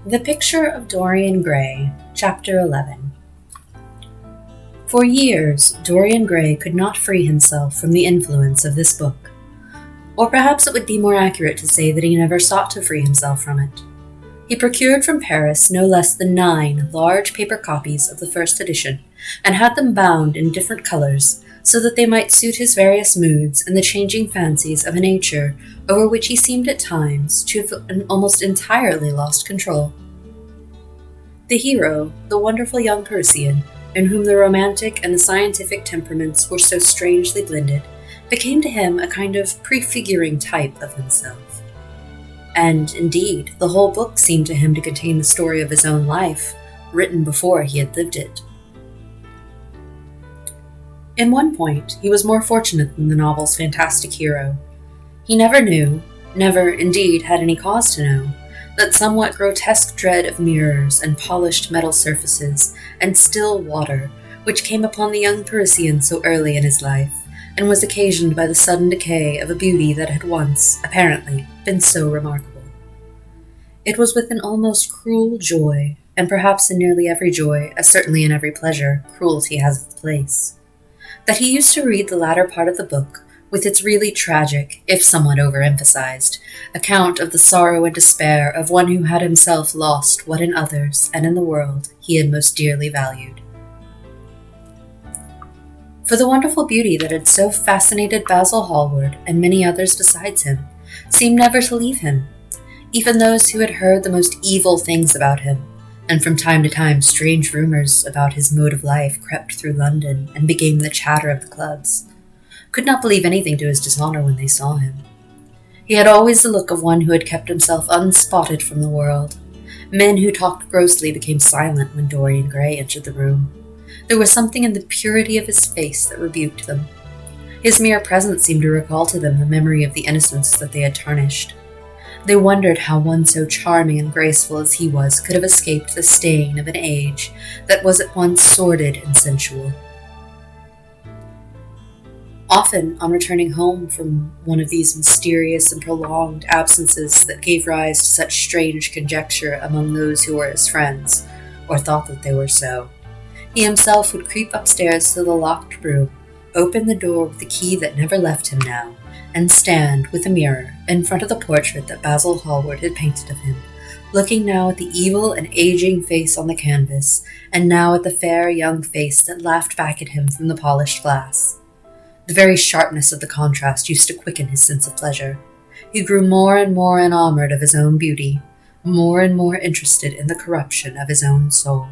The Picture of Dorian Gray, Chapter 11. For years, Dorian Gray could not free himself from the influence of this book. Or perhaps it would be more accurate to say that he never sought to free himself from it. He procured from Paris no less than 9 large paper copies of the first edition, and had them bound in different colors, so that they might suit his various moods and the changing fancies of a nature over which he seemed at times to have almost entirely lost control. The hero, the wonderful young Parisian, in whom the romantic and the scientific temperaments were so strangely blended, became to him a kind of prefiguring type of himself. And, indeed, the whole book seemed to him to contain the story of his own life, written before he had lived it. In one point, he was more fortunate than the novel's fantastic hero. He never knew, never, indeed, had any cause to know, that somewhat grotesque dread of mirrors and polished metal surfaces and still water, which came upon the young Parisian so early in his life, and was occasioned by the sudden decay of a beauty that had once, apparently, been so remarkable. It was with an almost cruel joy, and perhaps in nearly every joy, as certainly in every pleasure, cruelty has its place, that he used to read the latter part of the book, with its really tragic, if somewhat overemphasized, account of the sorrow and despair of one who had himself lost what in others and in the world he had most dearly valued. For the wonderful beauty that had so fascinated Basil Hallward and many others besides him seemed never to leave him, even those who had heard the most evil things about him, and from time to time strange rumors about his mode of life crept through London and became the chatter of the clubs, could not believe anything to his dishonor when they saw him. He had always the look of one who had kept himself unspotted from the world. Men who talked grossly became silent when Dorian Gray entered the room. There was something in the purity of his face that rebuked them. His mere presence seemed to recall to them the memory of the innocence that they had tarnished. They wondered how one so charming and graceful as he was could have escaped the stain of an age that was at once sordid and sensual. Often, on returning home from one of these mysterious and prolonged absences that gave rise to such strange conjecture among those who were his friends, or thought that they were so, he himself would creep upstairs to the locked room, open the door with the key that never left him now, and stand, with a mirror, in front of the portrait that Basil Hallward had painted of him, looking now at the evil and aging face on the canvas, and now at the fair young face that laughed back at him from the polished glass. The very sharpness of the contrast used to quicken his sense of pleasure. He grew more and more enamored of his own beauty, more and more interested in the corruption of his own soul.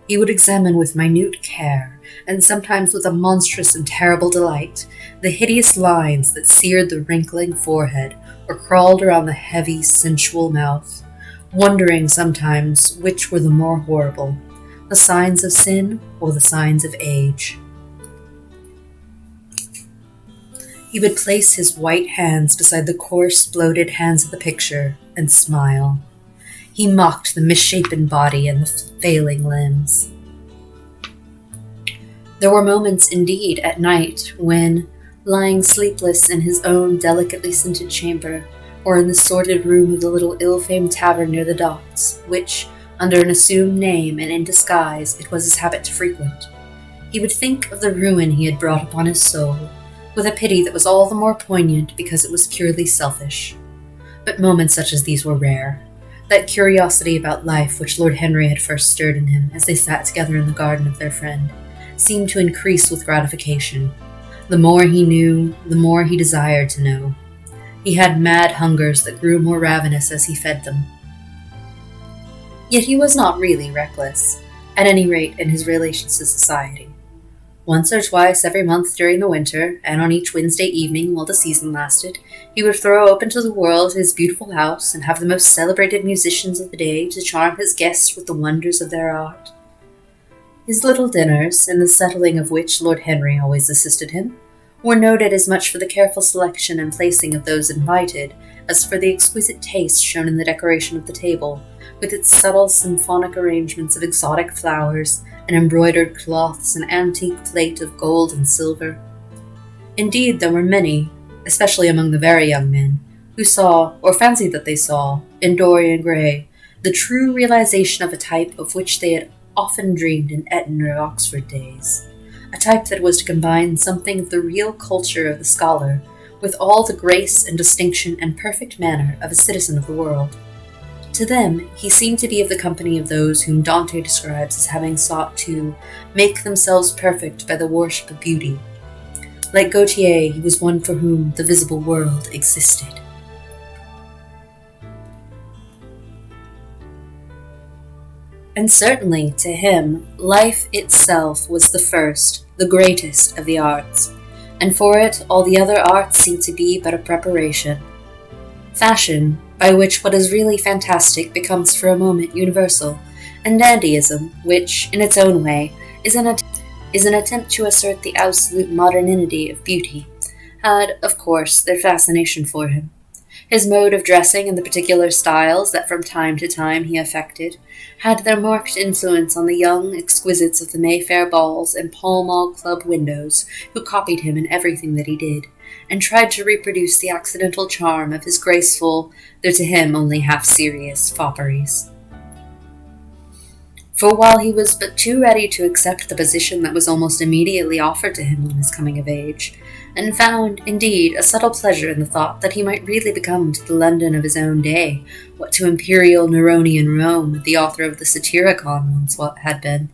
He would examine with minute care, and sometimes with a monstrous and terrible delight, the hideous lines that seared the wrinkling forehead or crawled around the heavy, sensual mouth, wondering sometimes which were the more horrible, the signs of sin or the signs of age. He would place his white hands beside the coarse, bloated hands of the picture and smile. He mocked the misshapen body and the failing limbs. There were moments, indeed, at night when, lying sleepless in his own delicately scented chamber, or in the sordid room of the little ill-famed tavern near the docks, which, under an assumed name and in disguise, it was his habit to frequent, he would think of the ruin he had brought upon his soul, with a pity that was all the more poignant because it was purely selfish. But moments such as these were rare. That curiosity about life which Lord Henry had first stirred in him as they sat together in the garden of their friend seemed to increase with gratification. The more he knew, the more he desired to know. He had mad hungers that grew more ravenous as he fed them. Yet he was not really reckless, at any rate in his relations to society. Once or twice every month during the winter, and on each Wednesday evening while the season lasted, he would throw open to the world his beautiful house and have the most celebrated musicians of the day to charm his guests with the wonders of their art. His little dinners, in the settling of which Lord Henry always assisted him, were noted as much for the careful selection and placing of those invited as for the exquisite taste shown in the decoration of the table, with its subtle symphonic arrangements of exotic flowers and embroidered cloths and antique plate of gold and silver. Indeed, there were many, especially among the very young men, who saw, or fancied that they saw, in Dorian Gray, the true realization of a type of which they had often dreamed in Eton or Oxford days, a type that was to combine something of the real culture of the scholar with all the grace and distinction and perfect manner of a citizen of the world. To them, he seemed to be of the company of those whom Dante describes as having sought to make themselves perfect by the worship of beauty. Like Gautier, he was one for whom the visible world existed. And certainly, to him, life itself was the first, the greatest of the arts, and for it all the other arts seemed to be but a preparation. Fashion, by which what is really fantastic becomes for a moment universal, and dandyism, which, in its own way, is an attempt to assert the absolute modernity of beauty, had, of course, their fascination for him. His mode of dressing and the particular styles that from time to time he affected had their marked influence on the young exquisites of the Mayfair balls and Pall Mall Club windows who copied him in everything that he did, and tried to reproduce the accidental charm of his graceful, though to him only half-serious, fopperies. For while he was but too ready to accept the position that was almost immediately offered to him on his coming of age, and found, indeed, a subtle pleasure in the thought that he might really become to the London of his own day what to imperial Neronian Rome the author of the Satyricon once had been.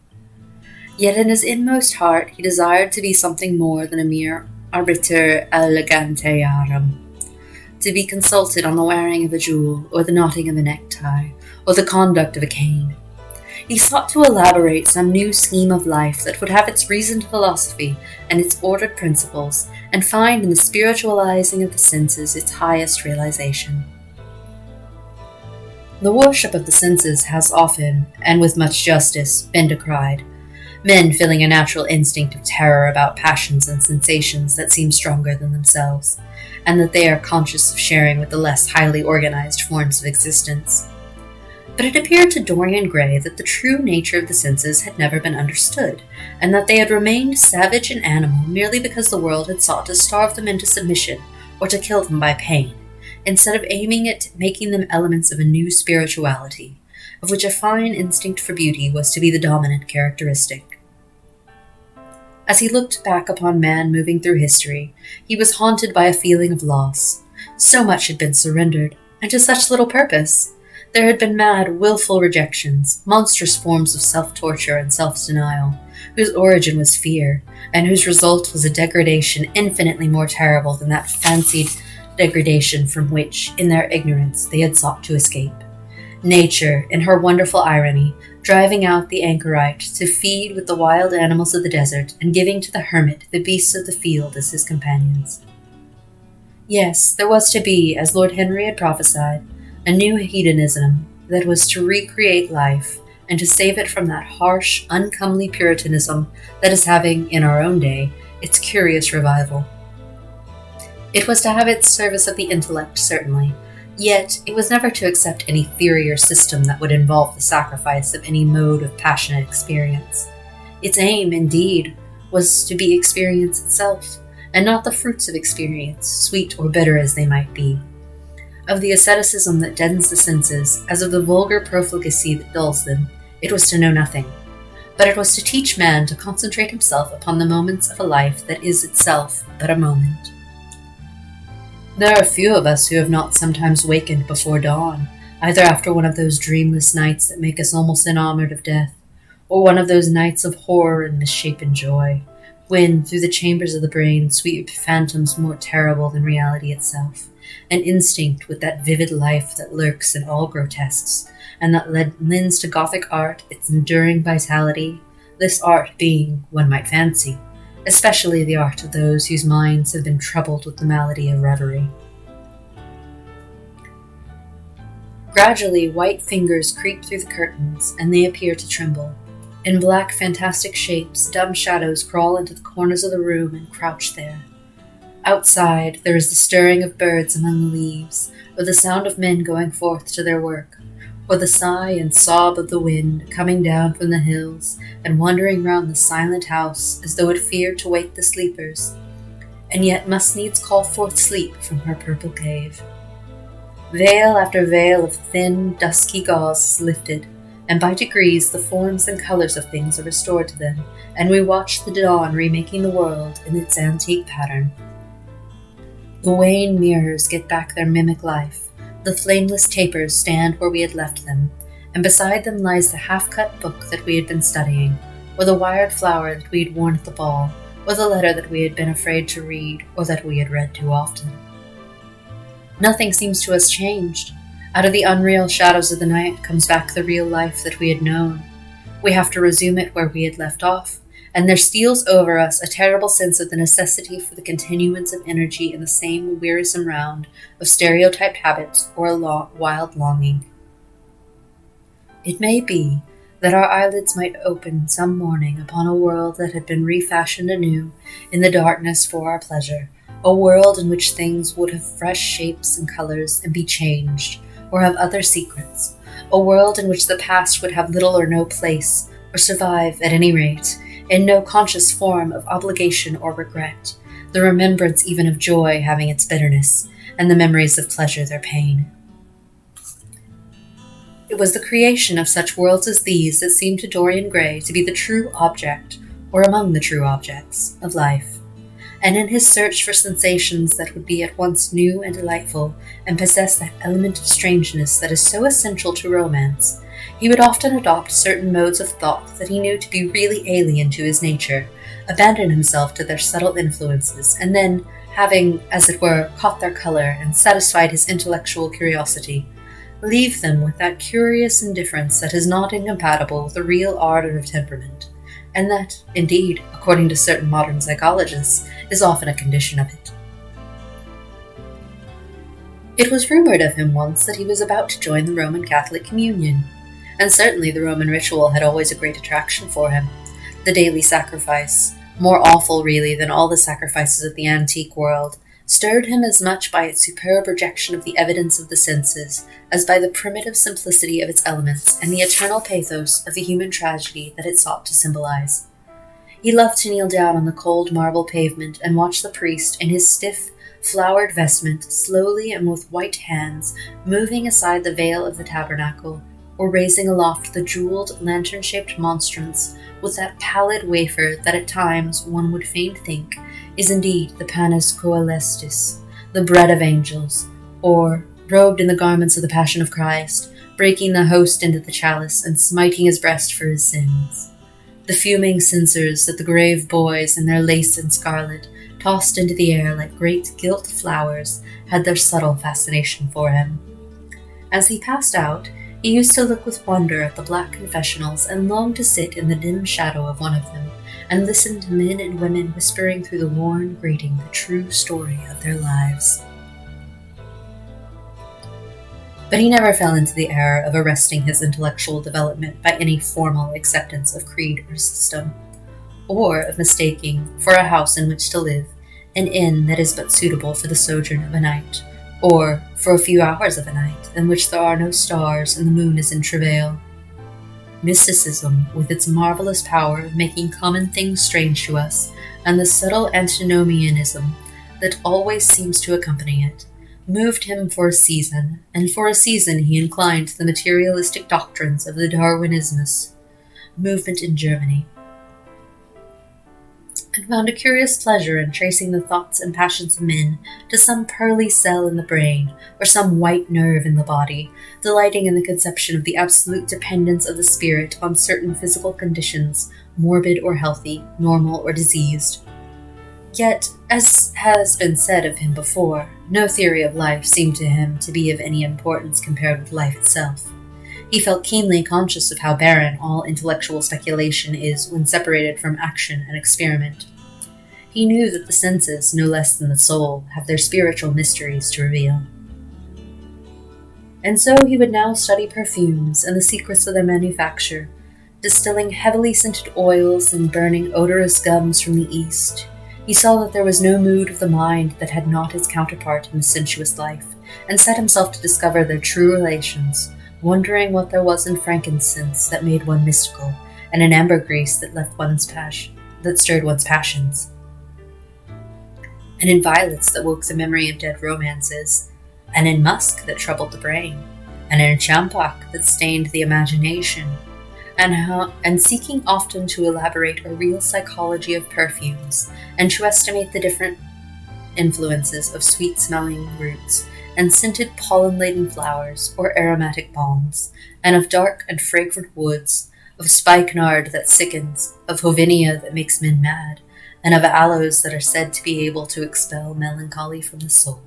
Yet in his inmost heart he desired to be something more than a mere arbiter elegantiarum, to be consulted on the wearing of a jewel, or the knotting of a necktie, or the conduct of a cane. He sought to elaborate some new scheme of life that would have its reasoned philosophy and its ordered principles, and find in the spiritualizing of the senses its highest realization. The worship of the senses has often, and with much justice, been decried, men feeling a natural instinct of terror about passions and sensations that seem stronger than themselves, and that they are conscious of sharing with the less highly organized forms of existence. But it appeared to Dorian Gray that the true nature of the senses had never been understood, and that they had remained savage and animal merely because the world had sought to starve them into submission or to kill them by pain, instead of aiming at making them elements of a new spirituality, of which a fine instinct for beauty was to be the dominant characteristic. As he looked back upon man moving through history, he was haunted by a feeling of loss. So much had been surrendered, and to such little purpose. There had been mad, willful rejections, monstrous forms of self-torture and self-denial, whose origin was fear, and whose result was a degradation infinitely more terrible than that fancied degradation from which, in their ignorance, they had sought to escape. Nature, in her wonderful irony, driving out the anchorite to feed with the wild animals of the desert, and giving to the hermit the beasts of the field as his companions. Yes, there was to be, as Lord Henry had prophesied, a new hedonism that was to recreate life and to save it from that harsh, uncomely Puritanism that is having, in our own day, its curious revival. It was to have its service of the intellect, certainly, yet it was never to accept any theory or system that would involve the sacrifice of any mode of passionate experience. Its aim, indeed, was to be experience itself, and not the fruits of experience, sweet or bitter as they might be. Of the asceticism that deadens the senses, as of the vulgar profligacy that dulls them, it was to know nothing. But it was to teach man to concentrate himself upon the moments of a life that is itself but a moment. There are few of us who have not sometimes wakened before dawn, either after one of those dreamless nights that make us almost enamored of death, or one of those nights of horror and misshapen joy, when, through the chambers of the brain, sweep phantoms more terrible than reality itself, an instinct with that vivid life that lurks in all grotesques, and that lends to Gothic art its enduring vitality, this art being, one might fancy, especially the art of those whose minds have been troubled with the malady of reverie. Gradually, white fingers creep through the curtains, and they appear to tremble. In black, fantastic shapes, dumb shadows crawl into the corners of the room and crouch there. Outside, there is the stirring of birds among the leaves, or the sound of men going forth to their work, or the sigh and sob of the wind coming down from the hills and wandering round the silent house as though it feared to wake the sleepers, and yet must needs call forth sleep from her purple cave. Veil after veil of thin, dusky gauze is lifted, and by degrees the forms and colors of things are restored to them, and we watch the dawn remaking the world in its antique pattern. The wan mirrors get back their mimic life, the flameless tapers stand where we had left them, and beside them lies the half-cut book that we had been studying, or the wired flower that we had worn at the ball, or the letter that we had been afraid to read, or that we had read too often. Nothing seems to us changed. Out of the unreal shadows of the night comes back the real life that we had known. We have to resume it where we had left off, and there steals over us a terrible sense of the necessity for the continuance of energy in the same wearisome round of stereotyped habits or a wild longing. It may be that our eyelids might open some morning upon a world that had been refashioned anew in the darkness for our pleasure, a world in which things would have fresh shapes and colors and be changed, or have other secrets, a world in which the past would have little or no place, or survive, at any rate, in no conscious form of obligation or regret, the remembrance even of joy having its bitterness, and the memories of pleasure their pain. It was the creation of such worlds as these that seemed to Dorian Gray to be the true object, or among the true objects, of life. And in his search for sensations that would be at once new and delightful, and possess that element of strangeness that is so essential to romance, he would often adopt certain modes of thought that he knew to be really alien to his nature, abandon himself to their subtle influences, and then, having, as it were, caught their color and satisfied his intellectual curiosity, leave them with that curious indifference that is not incompatible with the real ardor of temperament, and that, indeed, according to certain modern psychologists, is often a condition of it. It was rumored of him once that he was about to join the Roman Catholic Communion, and certainly the Roman ritual had always a great attraction for him. The daily sacrifice, more awful really than all the sacrifices of the antique world, stirred him as much by its superb rejection of the evidence of the senses as by the primitive simplicity of its elements and the eternal pathos of the human tragedy that it sought to symbolize. He loved to kneel down on the cold marble pavement and watch the priest, in his stiff, flowered vestment, slowly and with white hands, moving aside the veil of the tabernacle, or raising aloft the jeweled, lantern-shaped monstrance with that pallid wafer that at times one would fain think is indeed the panis coelestis, the bread of angels, or, robed in the garments of the Passion of Christ, breaking the host into the chalice and smiting his breast for his sins. The fuming censers that the grave boys in their lace and scarlet tossed into the air like great gilt flowers had their subtle fascination for him. As he passed out, he used to look with wonder at the black confessionals and long to sit in the dim shadow of one of them and listen to men and women whispering through the worn grating the true story of their lives. But he never fell into the error of arresting his intellectual development by any formal acceptance of creed or system, or of mistaking, for a house in which to live, an inn that is but suitable for the sojourn of a night, or for a few hours of a night, in which there are no stars and the moon is in travail. Mysticism, with its marvelous power of making common things strange to us, and the subtle antinomianism that always seems to accompany it, moved him for a season, and for a season he inclined to the materialistic doctrines of the Darwinismus movement in Germany, and found a curious pleasure in tracing the thoughts and passions of men to some pearly cell in the brain, or some white nerve in the body, delighting in the conception of the absolute dependence of the spirit on certain physical conditions, morbid or healthy, normal or diseased. Yet, as has been said of him before, no theory of life seemed to him to be of any importance compared with life itself. He felt keenly conscious of how barren all intellectual speculation is when separated from action and experiment. He knew that the senses, no less than the soul, have their spiritual mysteries to reveal. And so he would now study perfumes and the secrets of their manufacture, distilling heavily scented oils and burning odorous gums from the East. He saw that there was no mood of the mind that had not its counterpart in the sensuous life, and set himself to discover their true relations, wondering what there was in frankincense that made one mystical, and in ambergris that stirred one's passions, and in violets that woke the memory of dead romances, and in musk that troubled the brain, and in champak that stained the imagination, and seeking often to elaborate a real psychology of perfumes, and to estimate the different influences of sweet-smelling roots, and scented pollen-laden flowers, or aromatic balms, and of dark and fragrant woods, of spikenard that sickens, of hovinia that makes men mad, and of aloes that are said to be able to expel melancholy from the soul.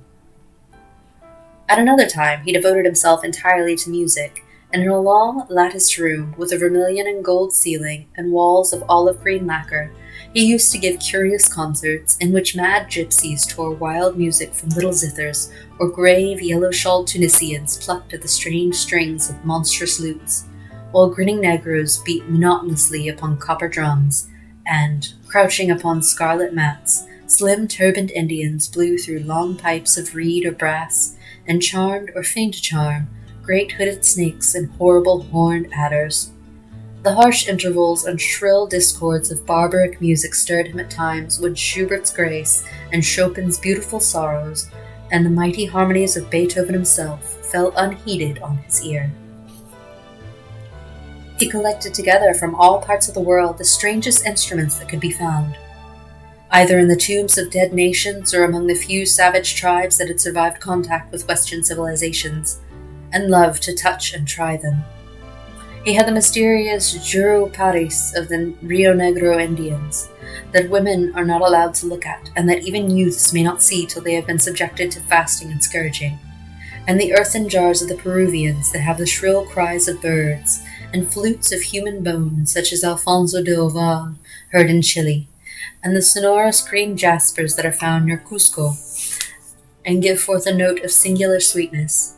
At another time he devoted himself entirely to music, and in a long latticed room with a vermilion and gold ceiling and walls of olive green lacquer, he used to give curious concerts in which mad gypsies tore wild music from little zithers, or grave, yellow-shawled Tunisians plucked at the strange strings of monstrous lutes, while grinning negroes beat monotonously upon copper drums, and, crouching upon scarlet mats, slim turbaned Indians blew through long pipes of reed or brass, and charmed or feigned to charm great hooded snakes and horrible horned adders. The harsh intervals and shrill discords of barbaric music stirred him at times when Schubert's Grace and Chopin's Beautiful Sorrows and the mighty harmonies of Beethoven himself fell unheeded on his ear. He collected together from all parts of the world the strangest instruments that could be found, either in the tombs of dead nations or among the few savage tribes that had survived contact with Western civilizations, and loved to touch and try them. He had the mysterious Juro Paris of the Rio Negro Indians, that women are not allowed to look at, and that even youths may not see till they have been subjected to fasting and scourging, and the earthen jars of the Peruvians that have the shrill cries of birds, and flutes of human bone such as Alfonso de Oval heard in Chile, and the sonorous green jaspers that are found near Cusco, and give forth a note of singular sweetness.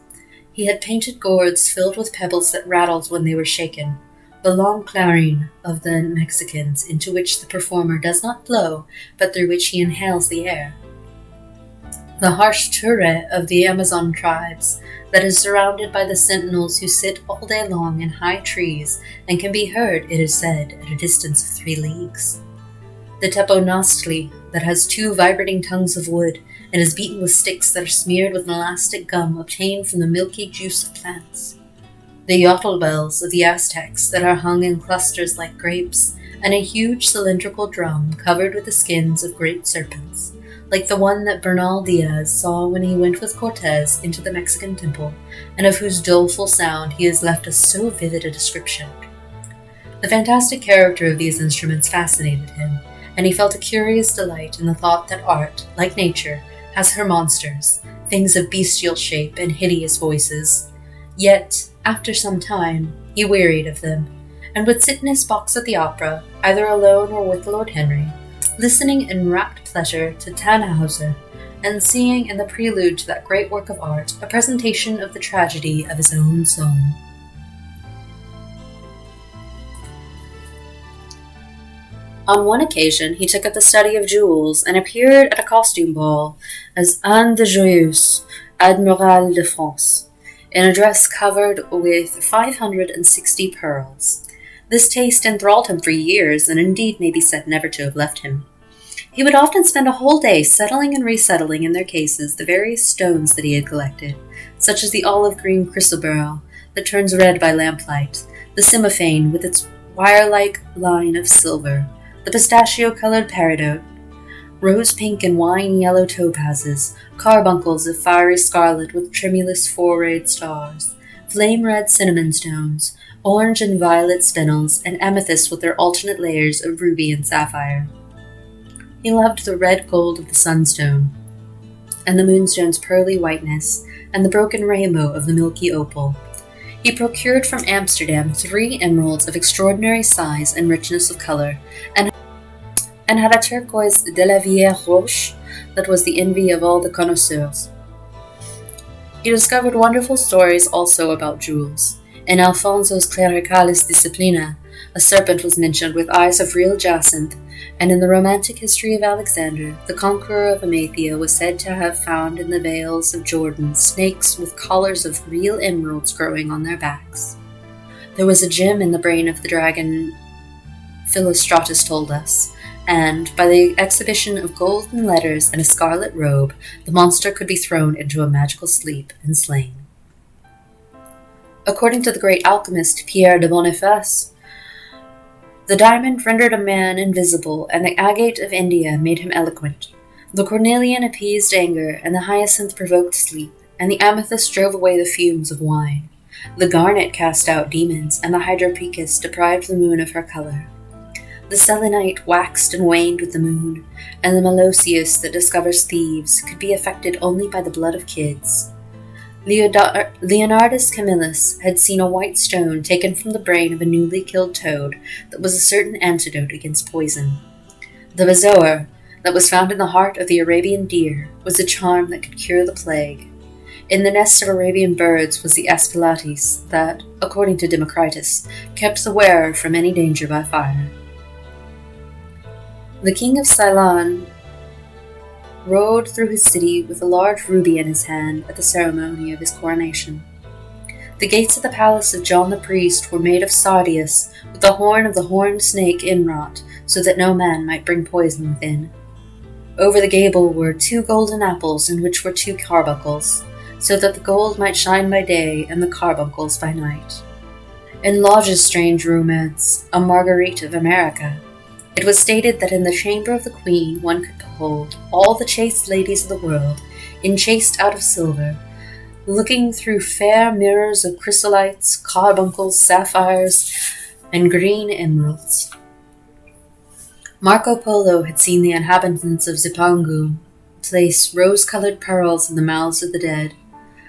He had painted gourds filled with pebbles that rattled when they were shaken, the long clarine of the Mexicans, into which the performer does not blow, but through which he inhales the air. The harsh ture of the Amazon tribes, that is surrounded by the sentinels who sit all day long in high trees, and can be heard, it is said, at a distance of 3 leagues. The teponastli, that has 2 vibrating tongues of wood, and is beaten with sticks that are smeared with an elastic gum obtained from the milky juice of plants. The yotl bells of the Aztecs that are hung in clusters like grapes, and a huge cylindrical drum covered with the skins of great serpents, like the one that Bernal Diaz saw when he went with Cortez into the Mexican temple, and of whose doleful sound he has left us so vivid a description. The fantastic character of these instruments fascinated him, and he felt a curious delight in the thought that art, like nature, has her monsters, things of bestial shape and hideous voices. Yet, after some time, he wearied of them, and would sit in his box at the opera, either alone or with Lord Henry, listening in rapt pleasure to Tannhauser, and seeing in the prelude to that great work of art a presentation of the tragedy of his own soul. On one occasion he took up the study of jewels, and appeared at a costume ball as Anne de Joyeuse, Admirale de France, in a dress covered with 560 pearls. This taste enthralled him for years, and indeed may be said never to have left him. He would often spend a whole day settling and resettling in their cases the various stones that he had collected, such as the olive-green chrysoberyl that turns red by lamplight, the cymophane with its wire-like line of silver, the pistachio-colored peridot, rose-pink and wine-yellow topazes, carbuncles of fiery scarlet with tremulous four-rayed stars, flame-red cinnamon stones, orange and violet spinels, and amethyst with their alternate layers of ruby and sapphire. He loved the red gold of the sunstone, and the moonstone's pearly whiteness, and the broken rainbow of the milky opal. He procured from Amsterdam 3 emeralds of extraordinary size and richness of color, and had a turquoise de la Vieille Roche that was the envy of all the connoisseurs. He discovered wonderful stories also about jewels. In Alfonso's Clericalis Disciplina, a serpent was mentioned with eyes of real jacinth, and in the romantic history of Alexander, the conqueror of Amathia was said to have found in the vales of Jordan snakes with collars of real emeralds growing on their backs. There was a gem in the brain of the dragon, Philostratus told us, and by the exhibition of golden letters and a scarlet robe, the monster could be thrown into a magical sleep and slain. According to the great alchemist Pierre de Boniface, the diamond rendered a man invisible, and the agate of India made him eloquent. The cornelian appeased anger, and the hyacinth provoked sleep, and the amethyst drove away the fumes of wine. The garnet cast out demons, and the hydropicus deprived the moon of her color. The selenite waxed and waned with the moon, and the meloceus that discovers thieves could be affected only by the blood of kids. Leonardus Camillus had seen a white stone taken from the brain of a newly killed toad that was a certain antidote against poison. The bezoar, that was found in the heart of the Arabian deer, was a charm that could cure the plague. In the nest of Arabian birds was the aspalates that, according to Democritus, kept the wearer from any danger by fire. The king of Ceylon rode through his city with a large ruby in his hand at the ceremony of his coronation. The gates of the palace of John the priest were made of sardius, with the horn of the horned snake inwrought, so that no man might bring poison within. Over the gable were 2 golden apples, in which were 2 carbuncles, so that the gold might shine by day and the carbuncles by night. In Lodge's strange romance, A Marguerite of America, it was stated that in the chamber of the queen one could behold all the chaste ladies of the world, enchased out of silver, looking through fair mirrors of chrysolites, carbuncles, sapphires, and green emeralds. Marco Polo had seen the inhabitants of Zipangu place rose-colored pearls in the mouths of the dead.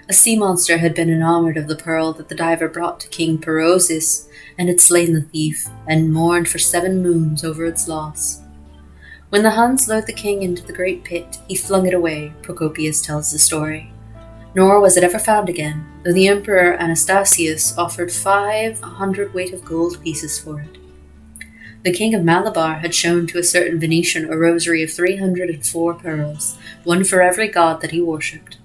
A sea monster had been enamored of the pearl that the diver brought to King Perozes, and had slain the thief, and mourned for 7 moons over its loss. When the Huns lowered the king into the great pit, he flung it away, Procopius tells the story. Nor was it ever found again, though the Emperor Anastasius offered 500 weight of gold pieces for it. The king of Malabar had shown to a certain Venetian a rosary of 304 pearls, one for every god that he worshipped.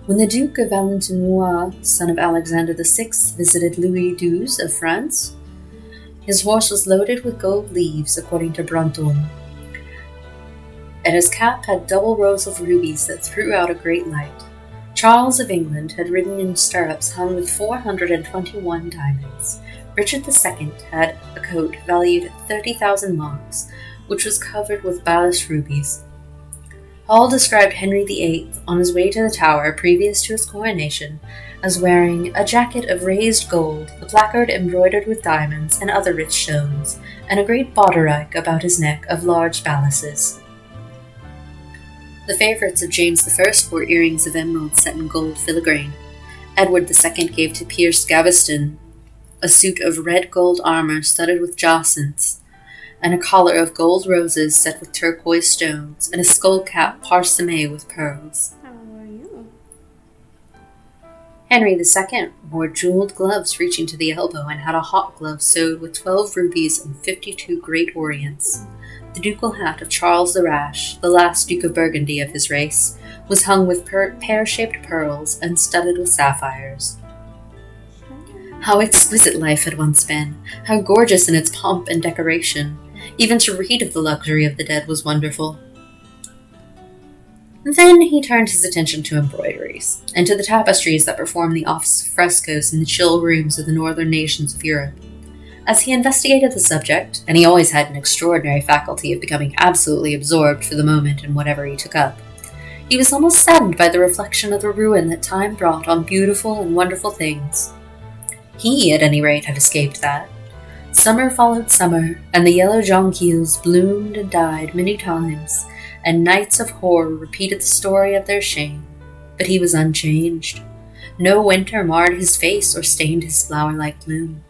When the Duke of Valentinois, son of Alexander VI, visited Louis XII of France, his horse was loaded with gold leaves, according to Brantôme, and his cap had double rows of rubies that threw out a great light. Charles of England had ridden in stirrups hung with 421 diamonds. Richard II had a coat valued at 30,000 marks, which was covered with ballast rubies. Hall described Henry VIII on his way to the Tower previous to his coronation as wearing a jacket of raised gold, the placard embroidered with diamonds and other rich stones, and a great baldric about his neck of large balasses. The favourites of James I wore earrings of emerald set in gold filigrane. Edward II gave to Piers Gaveston a suit of red gold armour studded with jacinths, and a collar of gold roses set with turquoise stones, and a skull cap parsemé with pearls. How are you? Henry II wore jewelled gloves reaching to the elbow, and had a hawk glove sewed with 12 rubies and 52 great orients. The ducal hat of Charles the Rash, the last Duke of Burgundy of his race, was hung with pear-shaped pearls and studded with sapphires. How exquisite life had once been! How gorgeous in its pomp and decoration! Even to read of the luxury of the dead was wonderful. Then he turned his attention to embroideries, and to the tapestries that performed the office of frescoes in the chill rooms of the northern nations of Europe. As he investigated the subject, and he always had an extraordinary faculty of becoming absolutely absorbed for the moment in whatever he took up, he was almost saddened by the reflection of the ruin that time brought on beautiful and wonderful things. He, at any rate, had escaped that. Summer followed summer, and the yellow jonquils bloomed and died many times, and nights of horror repeated the story of their shame. But he was unchanged. No winter marred his face or stained his flower-like bloom.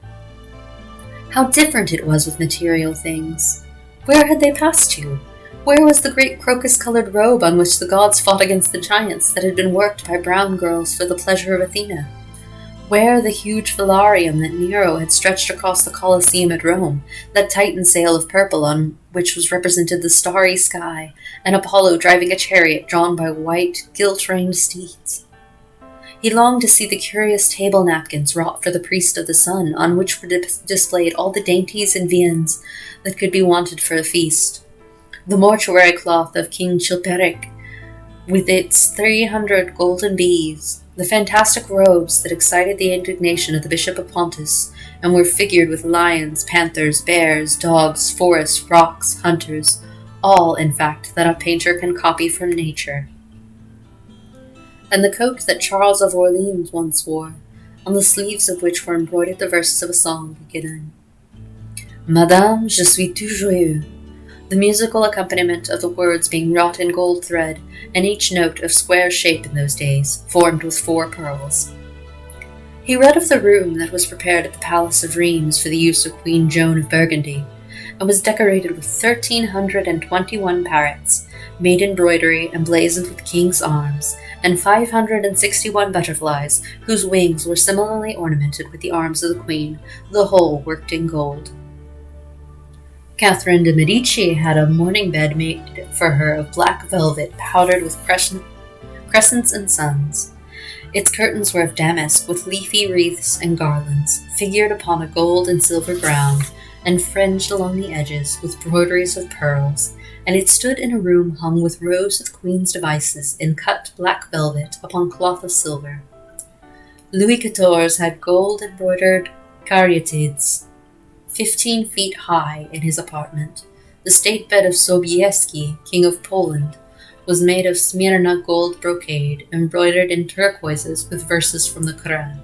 How different it was with material things! Where had they passed to? Where was the great crocus-colored robe on which the gods fought against the giants that had been worked by brown girls for the pleasure of Athena? Where the huge velarium that Nero had stretched across the Colosseum at Rome, that Titan sail of purple on which was represented the starry sky, and Apollo driving a chariot drawn by white, gilt-reined steeds? He longed to see the curious table napkins wrought for the priest of the sun, on which were displayed all the dainties and viands that could be wanted for a feast. The mortuary cloth of King Chilperic, with its 300 golden bees, the fantastic robes that excited the indignation of the Bishop of Pontus, and were figured with lions, panthers, bears, dogs, forests, rocks, hunters, all, in fact, that a painter can copy from nature. And the coat that Charles of Orleans once wore, on the sleeves of which were embroidered the verses of a song beginning, Madame, je suis tout joyeux, the musical accompaniment of the words being wrought in gold thread, and each note of square shape in those days, formed with 4 pearls. He read of the room that was prepared at the palace of Rheims for the use of Queen Joan of Burgundy, and was decorated with 1,321 parrots, made embroidery emblazoned with king's arms, and 561 butterflies, whose wings were similarly ornamented with the arms of the queen, the whole worked in gold. Catherine de' Medici had a morning bed made for her of black velvet powdered with crescents and suns. Its curtains were of damask with leafy wreaths and garlands, figured upon a gold and silver ground, and fringed along the edges with broideries of pearls, and it stood in a room hung with rows of the queen's devices in cut black velvet upon cloth of silver. Louis XIV had gold-embroidered caryatides 15 feet high in his apartment. The state bed of Sobieski, King of Poland, was made of Smyrna gold brocade, embroidered in turquoises with verses from the Quran.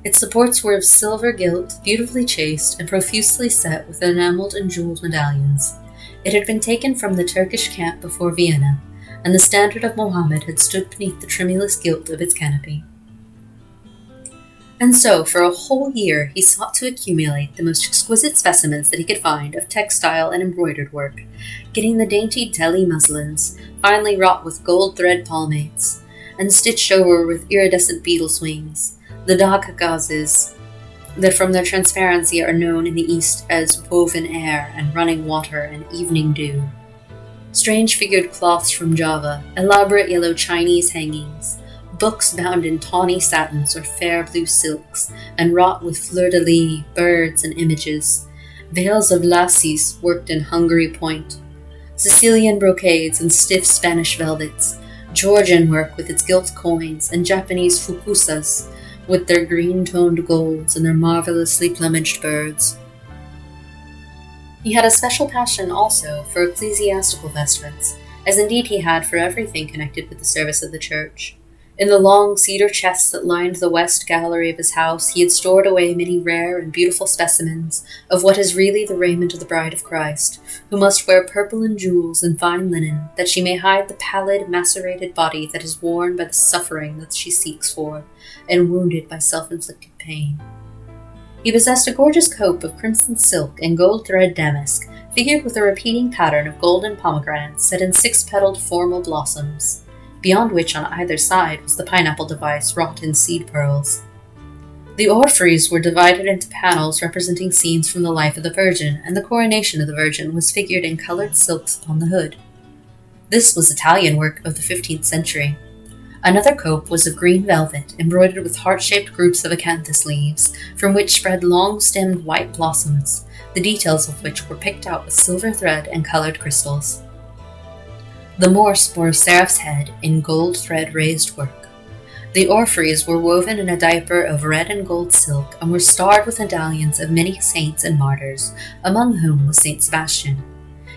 Its supports were of silver gilt, beautifully chased, and profusely set with enameled and jeweled medallions. It had been taken from the Turkish camp before Vienna, and the standard of Mohammed had stood beneath the tremulous gilt of its canopy. And so, for a whole year, he sought to accumulate the most exquisite specimens that he could find of textile and embroidered work, getting the dainty Delhi muslins, finely wrought with gold thread palmates, and stitched over with iridescent beetles' wings, the dhaka gauzes, that from their transparency are known in the East as woven air and running water and evening dew. Strange figured cloths from Java, elaborate yellow Chinese hangings, books bound in tawny satins or fair blue silks, and wrought with fleur-de-lis, birds, and images, veils of lacis worked in Hungary point, Sicilian brocades and stiff Spanish velvets, Georgian work with its gilt coins, and Japanese fukusas with their green-toned golds and their marvelously plumaged birds. He had a special passion also for ecclesiastical vestments, as indeed he had for everything connected with the service of the church. In the long cedar chests that lined the west gallery of his house, he had stored away many rare and beautiful specimens of what is really the raiment of the bride of Christ, who must wear purple and jewels and fine linen, that she may hide the pallid, macerated body that is worn by the suffering that she seeks for, and wounded by self-inflicted pain. He possessed a gorgeous cope of crimson silk and gold thread damask, figured with a repeating pattern of golden pomegranates set in 6-petaled formal blossoms, beyond which on either side was the pineapple device wrought in seed pearls. The orphreys were divided into panels representing scenes from the life of the Virgin, and the coronation of the Virgin was figured in colored silks upon the hood. This was Italian work of the 15th century. Another cope was of green velvet, embroidered with heart-shaped groups of acanthus leaves, from which spread long-stemmed white blossoms, the details of which were picked out with silver thread and colored crystals. The Morse bore a seraph's head in gold thread raised work. The orphreys were woven in a diaper of red and gold silk, and were starred with medallions of many saints and martyrs, among whom was Saint Sebastian.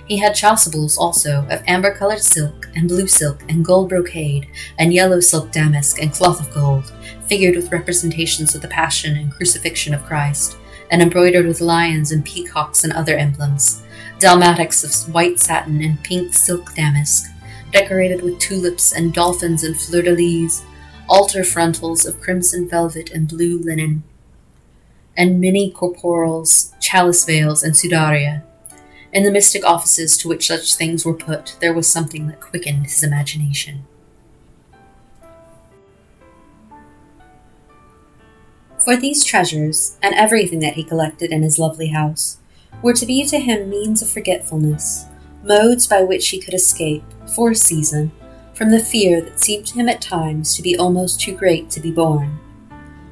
He had chasubles also of amber-colored silk and blue silk and gold brocade and yellow silk damask and cloth of gold, figured with representations of the Passion and Crucifixion of Christ, and embroidered with lions and peacocks and other emblems, dalmatics of white satin and pink silk damask, decorated with tulips and dolphins and fleur-de-lis, altar frontals of crimson velvet and blue linen, and many corporals, chalice veils, and sudaria. In the mystic offices to which such things were put, there was something that quickened his imagination. For these treasures, and everything that he collected in his lovely house, were to be to him means of forgetfulness, modes by which he could escape, for a season, from the fear that seemed to him at times to be almost too great to be borne.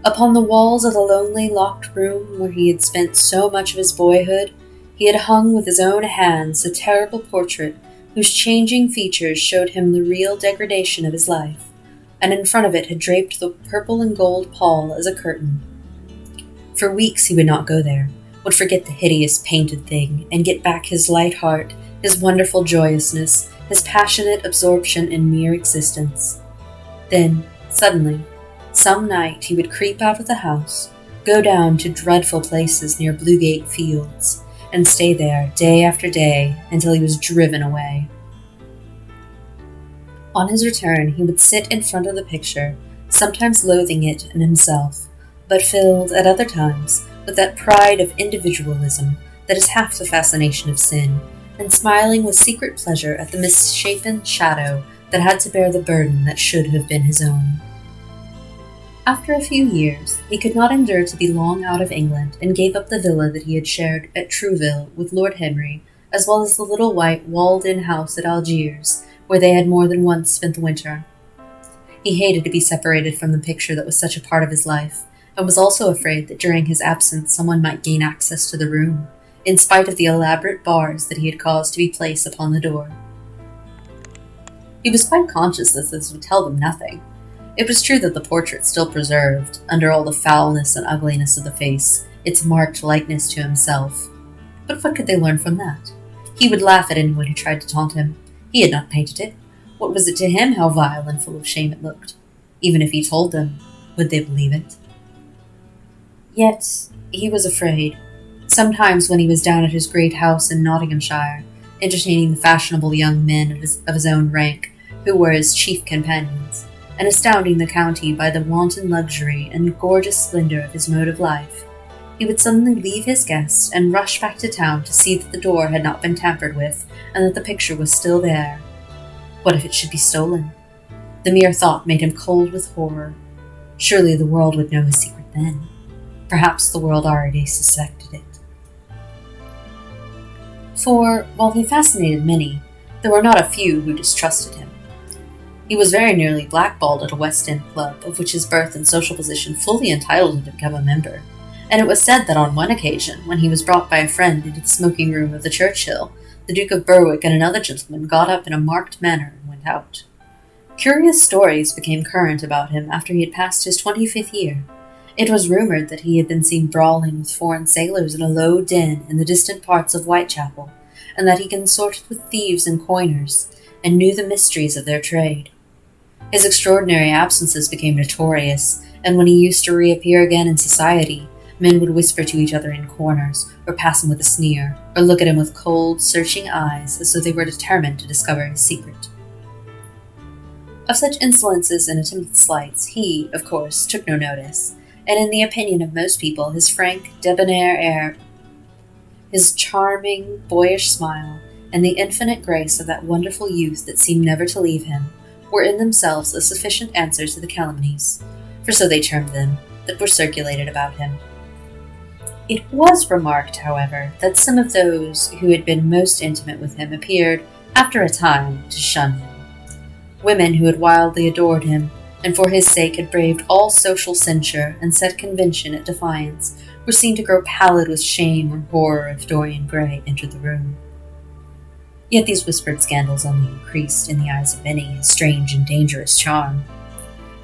Upon the walls of the lonely, locked room where he had spent so much of his boyhood, he had hung with his own hands a terrible portrait whose changing features showed him the real degradation of his life, and in front of it had draped the purple and gold pall as a curtain. For weeks he would not go there, would forget the hideous painted thing, and get back his light heart, his wonderful joyousness, his passionate absorption in mere existence. Then, suddenly, some night he would creep out of the house, go down to dreadful places near Bluegate Fields, and stay there day after day until he was driven away. On his return, he would sit in front of the picture, sometimes loathing it in himself, but filled, at other times, with that pride of individualism that is half the fascination of sin, and smiling with secret pleasure at the misshapen shadow that had to bear the burden that should have been his own. After a few years, he could not endure to be long out of England, and gave up the villa that he had shared at Trouville with Lord Henry, as well as the little white walled-in house at Algiers, where they had more than once spent the winter. He hated to be separated from the picture that was such a part of his life, and was also afraid that during his absence someone might gain access to the room, in spite of the elaborate bars that he had caused to be placed upon the door. He was quite conscious that this would tell them nothing. It was true that the portrait still preserved, under all the foulness and ugliness of the face, its marked likeness to himself. But what could they learn from that? He would laugh at anyone who tried to taunt him. He had not painted it. What was it to him how vile and full of shame it looked? Even if he told them, would they believe it? Yet he was afraid. Sometimes when he was down at his great house in Nottinghamshire, entertaining the fashionable young men of his own rank, who were his chief companions, and astounding the county by the wanton luxury and gorgeous splendor of his mode of life, he would suddenly leave his guests and rush back to town to see that the door had not been tampered with, and that the picture was still there. What if it should be stolen? The mere thought made him cold with horror. Surely the world would know his secret then. Perhaps the world already suspected it. For, while he fascinated many, there were not a few who distrusted him. He was very nearly blackballed at a West End club, of which his birth and social position fully entitled him to become a member, and it was said that on one occasion, when he was brought by a friend into the smoking room of the Churchill, the Duke of Berwick and another gentleman got up in a marked manner and went out. Curious stories became current about him after he had passed his 25th year. It was rumored that he had been seen brawling with foreign sailors in a low den in the distant parts of Whitechapel, and that he consorted with thieves and coiners, and knew the mysteries of their trade. His extraordinary absences became notorious, and when he used to reappear again in society, men would whisper to each other in corners, or pass him with a sneer, or look at him with cold, searching eyes as though they were determined to discover his secret. Of such insolences and attempted slights he, of course, took no notice, and in the opinion of most people his frank, debonair air, his charming, boyish smile, and the infinite grace of that wonderful youth that seemed never to leave him, were in themselves a sufficient answer to the calumnies, for so they termed them, that were circulated about him. It was remarked, however, that some of those who had been most intimate with him appeared, after a time, to shun him. Women who had wildly adored him, and for his sake had braved all social censure and set convention at defiance, were seen to grow pallid with shame or horror if Dorian Gray entered the room. Yet these whispered scandals only increased, in the eyes of many, his strange and dangerous charm.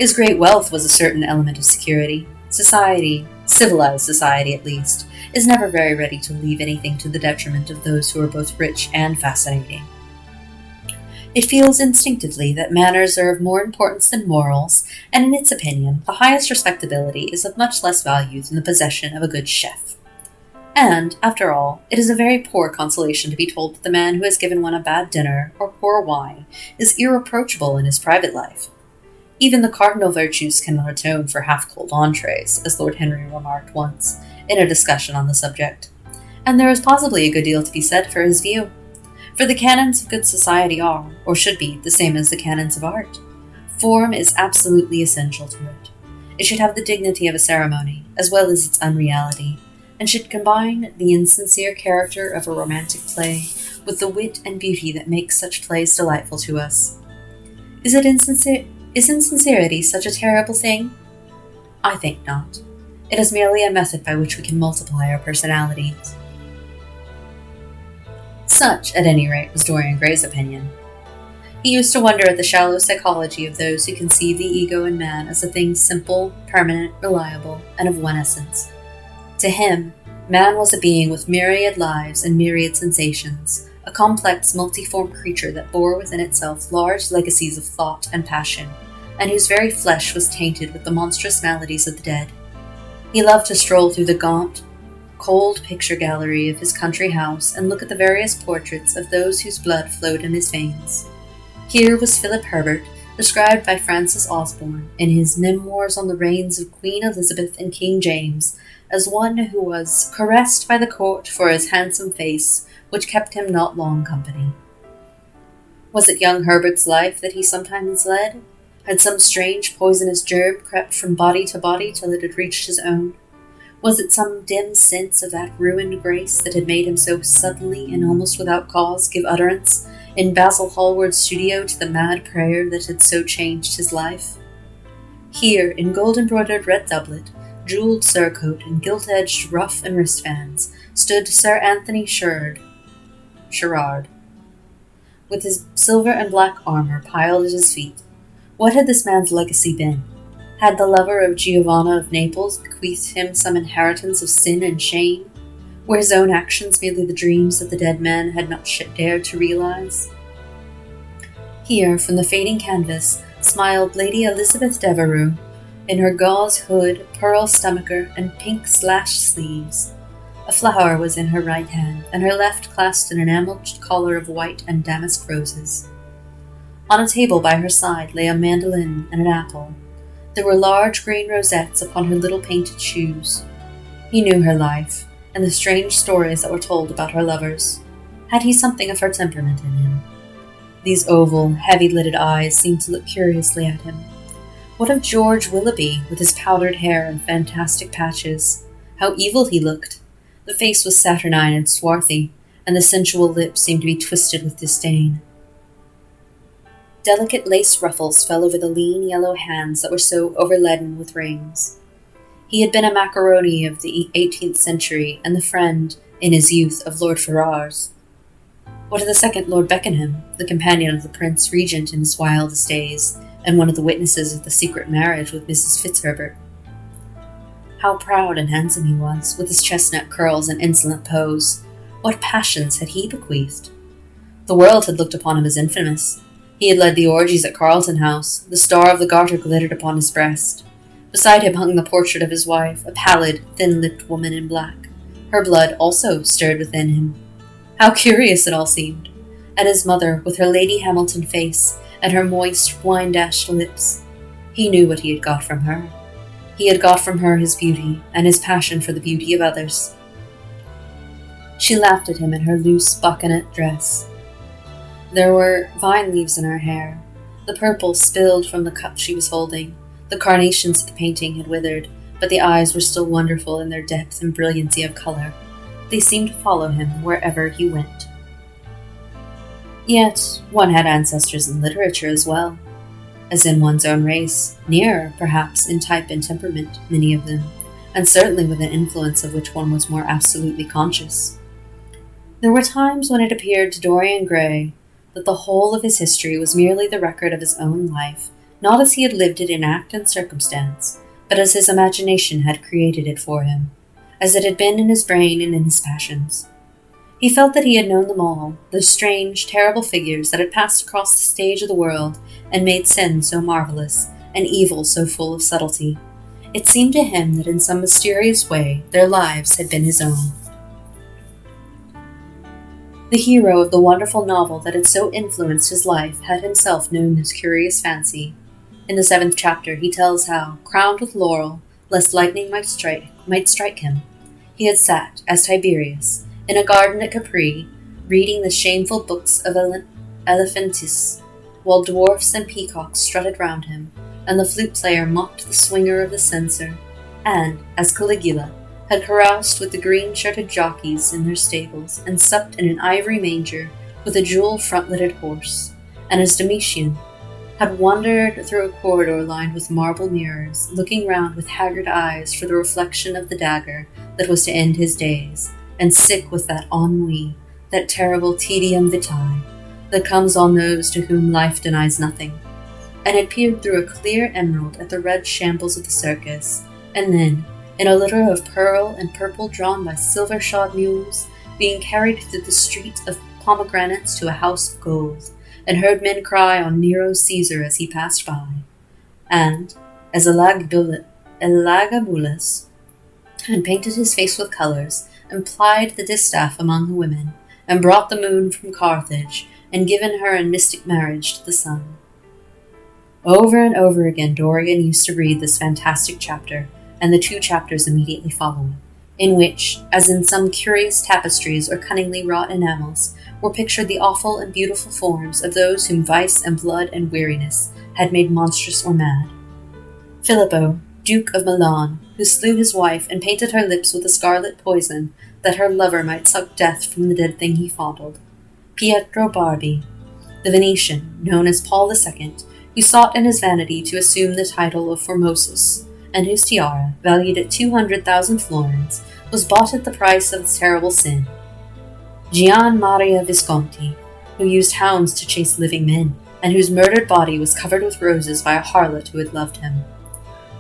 His great wealth was a certain element of security. Society, civilized society at least, is never very ready to leave anything to the detriment of those who are both rich and fascinating. It feels instinctively that manners are of more importance than morals, and in its opinion, the highest respectability is of much less value than the possession of a good chef. And, after all, it is a very poor consolation to be told that the man who has given one a bad dinner or poor wine is irreproachable in his private life. Even the cardinal virtues cannot atone for half-cold entrees, as Lord Henry remarked once, in a discussion on the subject. And there is possibly a good deal to be said for his view. For the canons of good society are, or should be, the same as the canons of art. Form is absolutely essential to it. It should have the dignity of a ceremony, as well as its unreality, and should combine the insincere character of a romantic play with the wit and beauty that makes such plays delightful to us. Is insincerity such a terrible thing? I think not. It is merely a method by which we can multiply our personalities. Such, at any rate, was Dorian Gray's opinion. He used to wonder at the shallow psychology of those who conceive the ego in man as a thing simple, permanent, reliable, and of one essence. To him, man was a being with myriad lives and myriad sensations, a complex, multiform creature that bore within itself large legacies of thought and passion, and whose very flesh was tainted with the monstrous maladies of the dead. He loved to stroll through the gaunt, cold picture gallery of his country house and look at the various portraits of those whose blood flowed in his veins. Here was Philip Herbert, described by Francis Osborne in his Memoirs on the Reigns of Queen Elizabeth and King James as one who was caressed by the court for his handsome face, which kept him not long company. Was it young Herbert's life that he sometimes led? Had some strange poisonous germ crept from body to body till it had reached his own? Was it some dim sense of that ruined grace that had made him so suddenly and almost without cause give utterance in Basil Hallward's studio to the mad prayer that had so changed his life? Here, in gold-embroidered red doublet, jewelled surcoat, and gilt-edged ruff and wristbands, stood Sir Anthony Sherard, with his silver and black armour piled at his feet. What had this man's legacy been? Had the lover of Giovanna of Naples bequeathed him some inheritance of sin and shame? Were his own actions merely the dreams that the dead man had not dared to realize? Here, from the fading canvas, smiled Lady Elizabeth Devereux, in her gauze hood, pearl stomacher, and pink slashed sleeves. A flower was in her right hand, and her left clasped an enamelled collar of white and damask roses. On a table by her side lay a mandolin and an apple. There were large green rosettes upon her little painted shoes. He knew her life, and the strange stories that were told about her lovers. Had he something of her temperament in him? These oval, heavy-lidded eyes seemed to look curiously at him. What of George Willoughby, with his powdered hair and fantastic patches? How evil he looked! The face was saturnine and swarthy, and the sensual lips seemed to be twisted with disdain. Delicate lace ruffles fell over the lean yellow hands that were so overladen with rings. He had been a macaroni of the 18th century and the friend, in his youth, of Lord Ferrars. What of the second Lord Beckenham, the companion of the Prince Regent in his wildest days, and one of the witnesses of the secret marriage with Mrs. Fitzherbert? How proud and handsome he was, with his chestnut curls and insolent pose. What passions had he bequeathed? The world had looked upon him as infamous. He had led the orgies at Carlton House. The star of the Garter glittered upon his breast. Beside him hung the portrait of his wife, a pallid, thin-lipped woman in black. Her blood also stirred within him. How curious it all seemed! And his mother, with her Lady Hamilton face, and her moist, wine-dashed lips. He knew what he had got from her. He had got from her his beauty, and his passion for the beauty of others. She laughed at him in her loose baccanet dress. There were vine leaves in her hair. The purple spilled from the cup she was holding. The carnations of the painting had withered, but the eyes were still wonderful in their depth and brilliancy of color. They seemed to follow him wherever he went. Yet one had ancestors in literature as well, as in one's own race, nearer, perhaps, in type and temperament, many of them, and certainly with an influence of which one was more absolutely conscious. There were times when it appeared to Dorian Gray that the whole of his history was merely the record of his own life, not as he had lived it in act and circumstance, but as his imagination had created it for him, as it had been in his brain and in his passions. He felt that he had known them all, those strange, terrible figures that had passed across the stage of the world and made sin so marvelous, and evil so full of subtlety. It seemed to him that in some mysterious way their lives had been his own. The hero of the wonderful novel that had so influenced his life had himself known this curious fancy. In the 7th chapter he tells how, crowned with laurel, lest lightning might strike him, he had sat, as Tiberius, in a garden at Capri, reading the shameful books of Elephantis, while dwarfs and peacocks strutted round him, and the flute-player mocked the swinger of the censer, and, as Caligula, had caroused with the green-shirted jockeys in their stables, and supped in an ivory manger with a jewel front-lidded horse, and as Domitian, had wandered through a corridor lined with marble mirrors, looking round with haggard eyes for the reflection of the dagger that was to end his days, and sick with that ennui, that terrible tedium vitae, that comes on those to whom life denies nothing, and had peered through a clear emerald at the red shambles of the circus, and then, in a litter of pearl and purple drawn by silver-shod mules, being carried through the street of pomegranates to a house of gold, and heard men cry on Nero Caesar as he passed by, and, as Elagabalus had painted his face with colours, and plied the distaff among the women, and brought the moon from Carthage, and given her in mystic marriage to the sun. Over and over again Dorian used to read this fantastic chapter, and the 2 chapters immediately following, in which, as in some curious tapestries or cunningly wrought enamels, were pictured the awful and beautiful forms of those whom vice and blood and weariness had made monstrous or mad. Filippo, Duke of Milan, who slew his wife and painted her lips with a scarlet poison, that her lover might suck death from the dead thing he fondled. Pietro Bardi, the Venetian, known as Paul II, who sought in his vanity to assume the title of Formosus, and whose tiara, valued at 200,000 florins, was bought at the price of the terrible sin. Gian Maria Visconti, who used hounds to chase living men, and whose murdered body was covered with roses by a harlot who had loved him.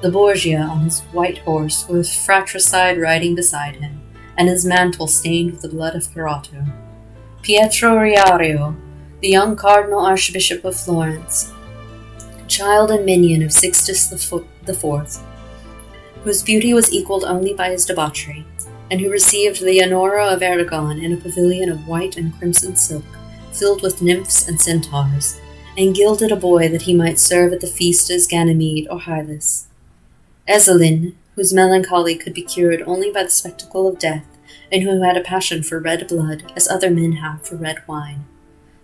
The Borgia on his white horse, with fratricide riding beside him, and his mantle stained with the blood of Ferrato. Pietro Riario, the young Cardinal Archbishop of Florence, child and minion of Sixtus IV, whose beauty was equalled only by his debauchery, and who received Leonora of Aragon in a pavilion of white and crimson silk, filled with nymphs and centaurs, and gilded a boy that he might serve at the feast as Ganymede or Hylas. Ezelin, whose melancholy could be cured only by the spectacle of death, and who had a passion for red blood, as other men have for red wine.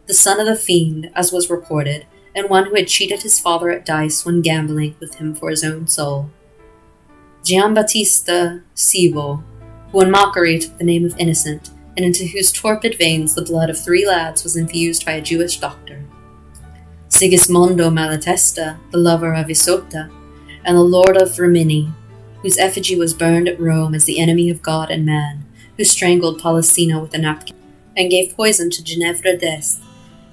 The son of a fiend, as was reported, and one who had cheated his father at dice when gambling with him for his own soul. Giambattista Cibo, who in mockery took the name of Innocent, and into whose torpid veins the blood of 3 lads was infused by a Jewish doctor. Sigismondo Malatesta, the lover of Isotta, and the lord of Rimini, whose effigy was burned at Rome as the enemy of God and man, who strangled Polissena with a napkin, and gave poison to Ginevra d'Este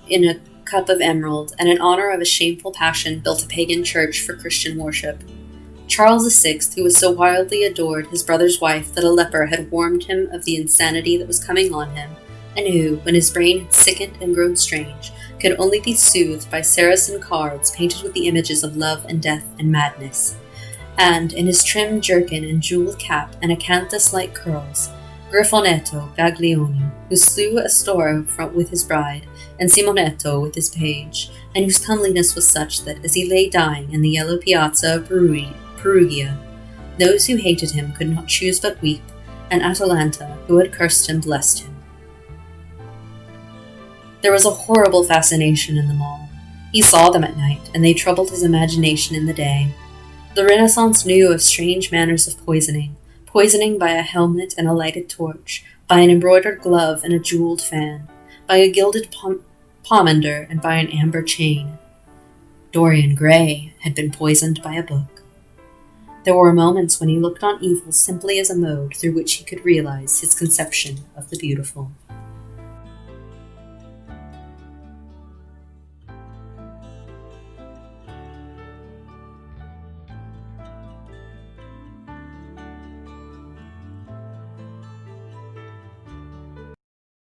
in a cup of emerald, and in honor of a shameful passion built a pagan church for Christian worship. Charles VI, who was so wildly adored his brother's wife that a leper had warned him of the insanity that was coming on him, and who, when his brain had sickened and grown strange, could only be soothed by Saracen cards painted with the images of love and death and madness. And, in his trim jerkin and jewelled cap and acanthus-like curls, Griffonetto Gaglioni, who slew Astora with his bride, and Simonetto with his page, and whose comeliness was such that, as he lay dying in the yellow piazza of Perugia, those who hated him could not choose but weep, and Atalanta, who had cursed him, blessed him. There was a horrible fascination in them all. He saw them at night, and they troubled his imagination in the day. The Renaissance knew of strange manners of poisoning by a helmet and a lighted torch, by an embroidered glove and a jewelled fan, by a gilded pomander and by an amber chain. Dorian Gray had been poisoned by a book. There were moments when he looked on evil simply as a mode through which he could realize his conception of the beautiful.